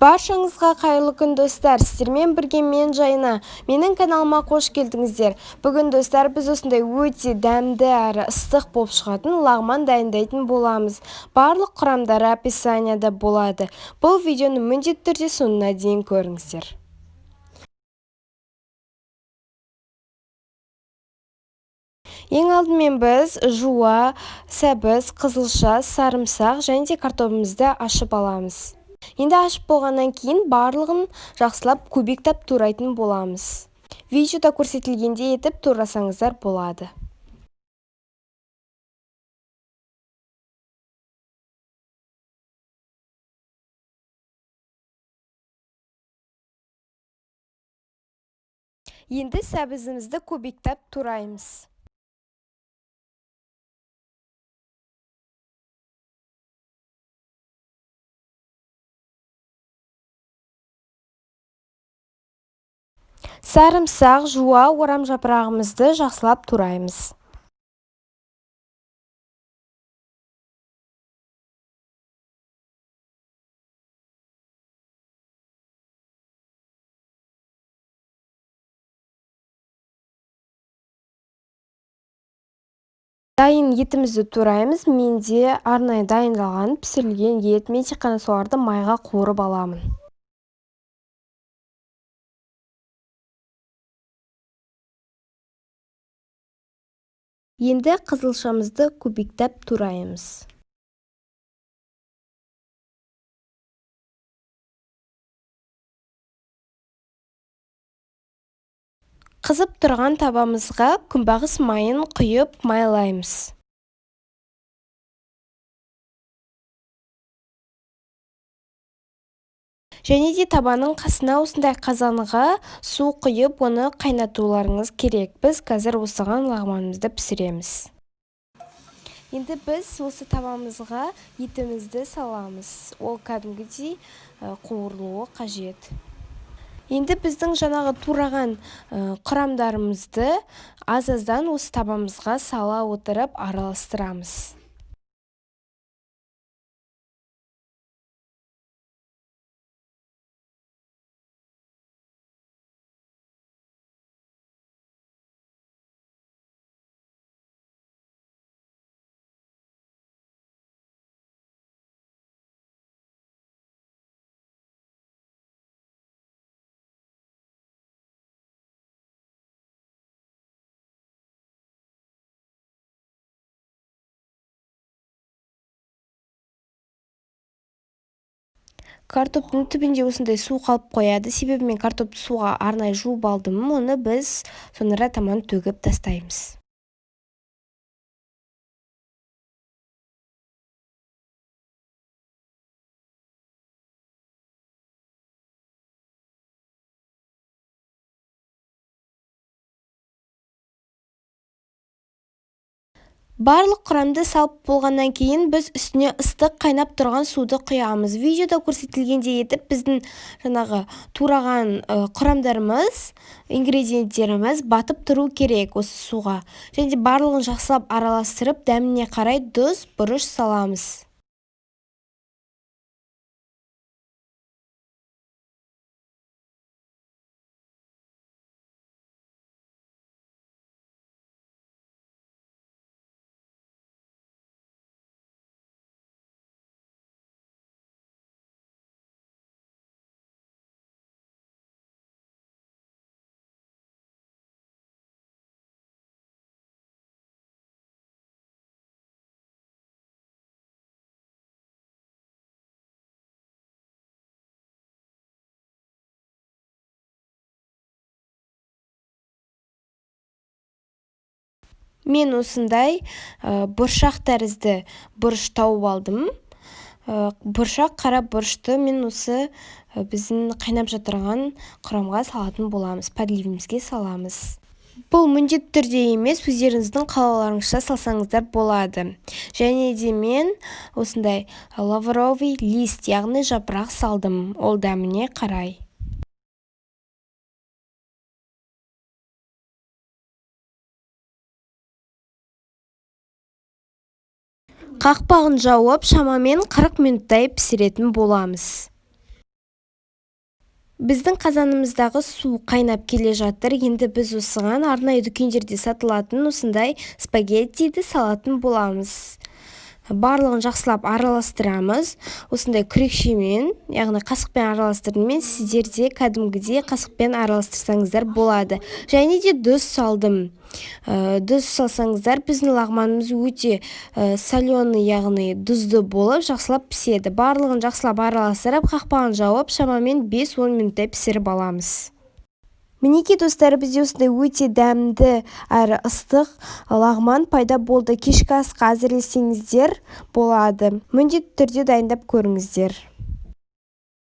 Баршаңызға қайырлы күн достар, сіздермен бірге мен Жайна. Менің каналыма қош келдіңіздер. Бүгін достар, біз осындай өте дәмді әрі ыстық болып шығатын лағман дайындайтын боламыз. Барлық құрамдары описанияда болады. Бұл видеоны міндетті түрде соңына дейін көріңіздер. Ең алдымен біз жуа, сәбіз, қызылша, сарымсақ және де картопымызды ашып аламыз. Енді ашып болғаннан кейін барлығын жақсылап кубиктап турайтын боламыз. Видеода көрсетілгендей етіп турасаңыздар болады. Енді сәбізімізді кубиктап тураймыз. Сарымсақ, жуа, орам жапырағымызды жақсылап тураймыз. Дайын етімізді тураймыз. Менде арнайы дайындалған пісірілген ет. Мен тек қана соларды майға қуырып аламын. Енді қызылшамызды кубиктап тураймыз. Қызып тұрған табамызға күнбағыс майын құйып майлаймыз. Және де табаның қасына осындай қазанға су құйып, оны қайнатуларыңыз керек. Біз қазір осыған лағманымызды пісіреміз. Енді біз осы табамызға етімізді саламыз. Ол кәдімгідей қуырылуы қажет. Енді біздің жаңағы тураған құрамдарымызды аз-аздан осы табамызға сала отырып араластырамыз. Картоптың түбінде осындай су қалып қояды. Себебі мен картопты суға арнайы жуып алдым. Оны біз соңыра таман төгіп тастаймыз. Барлық құрамды салып болғаннан кейін біз үстіне ыстық қайнап тұрған суды құямыз. Видеода көрсетілгендей етіп біздің жаңағы тураған құрамдарымыз, ингредиенттеріміз батып тұру керек осы суға. Және де барлығын жақсылап араластырып, дәміне қарай тұз, бұрыш саламыз. Мен осындай бұршақ тәрізді бұрыш тауып алдым. Бұршақ қара бұрышты мен осы біздің қайнап жатырған құрамға салатын боламыз. Подливімізге саламыз. Бұл міндетті түрде емес, өздеріңіздің қалауларыңызша салсаңыздар болады. Және де мен осындай лавровый лист, яғни жапырақ салдым. Ол дәміне қарай. Қақпағын жауып, шамамен 40 минуттай пісіретін боламыз. Біздің қазанымыздағы су қайнап келе жатыр. Енді біз осыған арнайы дүкендерде сатылатын осындай спагеттиді салатын боламыз. Барлығын жақсылап араластырамыз. Осындай күрекшемен, яғни қасықпен араластырдым мен. Сіздер де кәдімгідей қасықпен араластырсаңыздар болады. Және де тұз салдым. Тұз салсаңыздар, біздің лағманымыз өте соленый, яғни тұзды болып, жақсылап піседі. Барлығын жақсылап араластырып, қақпағын жауып, шамамен 5-10 минуттай пісіріп аламыз. Мінекей достар, бізде осындай өте дәмді әрі ыстық лағман пайда болды. Кешкі асқа әзірлесеңіздер болады. Міндетті түрде дайындап көріңіздер.